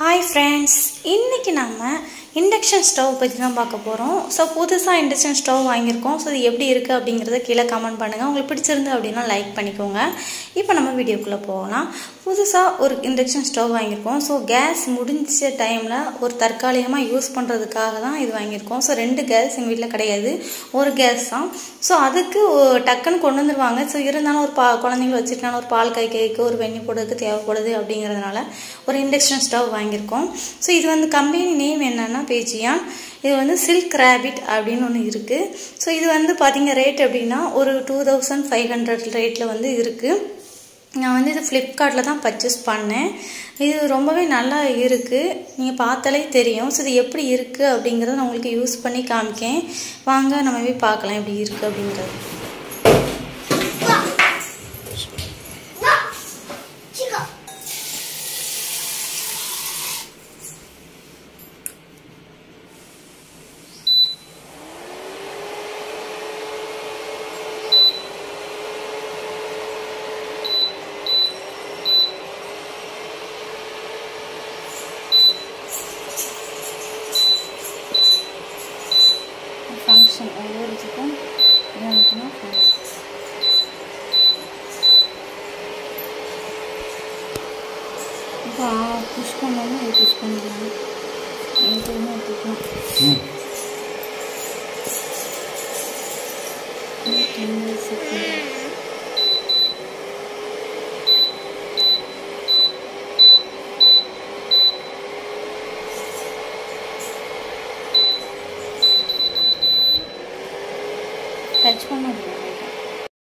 Hi friends, இன்னைக்கு நாம induction stove பத்தி தான் பார்க்க போறோம். சோ புதுசா induction stove வாங்கியிருக்கோம். சோ இது எப்படி இருக்கு அப்படிங்கறத கீழ கமெண்ட் பண்ணுங்க. உங்களுக்கு பிடிச்சிருந்தா அப்படினா லைக் பண்ணிக்கோங்க. இப்போ நம்ம வீடியோக்குள்ள போகலாம். புதுசா ஒரு induction stove வாங்கியிருக்கோம். சோ கேஸ் முடிஞ்ச டைம்ல ஒரு தற்காலிகமா யூஸ் பண்றதுக்காக தான் இது வாங்கியிருக்கோம். சோ ரெண்டு கேஸ் எங்க வீட்ல கிடையாது. ஒரு கேஸ் தான். சோ அதுக்கு டக்குன்னு கொண்டு வந்துருவாங்க. சோ இருந்தாலும் ஒரு குழந்தைகளை வச்சிட்டனால ஒரு பால் காய்க்க ஒரு வெண்ணி போடுறதுக்கு தேவைப்படுது அப்படிங்கறதனால ஒரு induction stove வாங்கியிருக்கோம். சோ இது வந்து கம்பெனி நேம் என்னன்னா பேஜியான். இது வந்து சில்க் ராபிட் அப்படினு ஒன்னு இருக்கு. சோ இது வந்து பாத்தீங்க ரேட் அப்படினா ஒரு 2500 ரேட்ல வந்து இருக்கு. நான் வந்து இது Flipkartல தான் பர்ச்சேஸ் பண்ணேன். இது ரொம்பவே நல்லா இருக்கு. நீங்க பார்த்தாலே தெரியும். சோ இது எப்படி இருக்கு அப்படிங்கறத நான் உங்களுக்கு யூஸ் பண்ணி காமிக்கேன். வாங்க நம்ம போய் பார்க்கலாம் எப்படி இருக்கு அப்படிங்கறது. Function over இதுக்கு என்னன்னா இப்போ புஷ் பண்ணோம்னா இது புஷ் பண்ணிடலாம். இதுன்னு எடுத்துக்கலாம். Camera set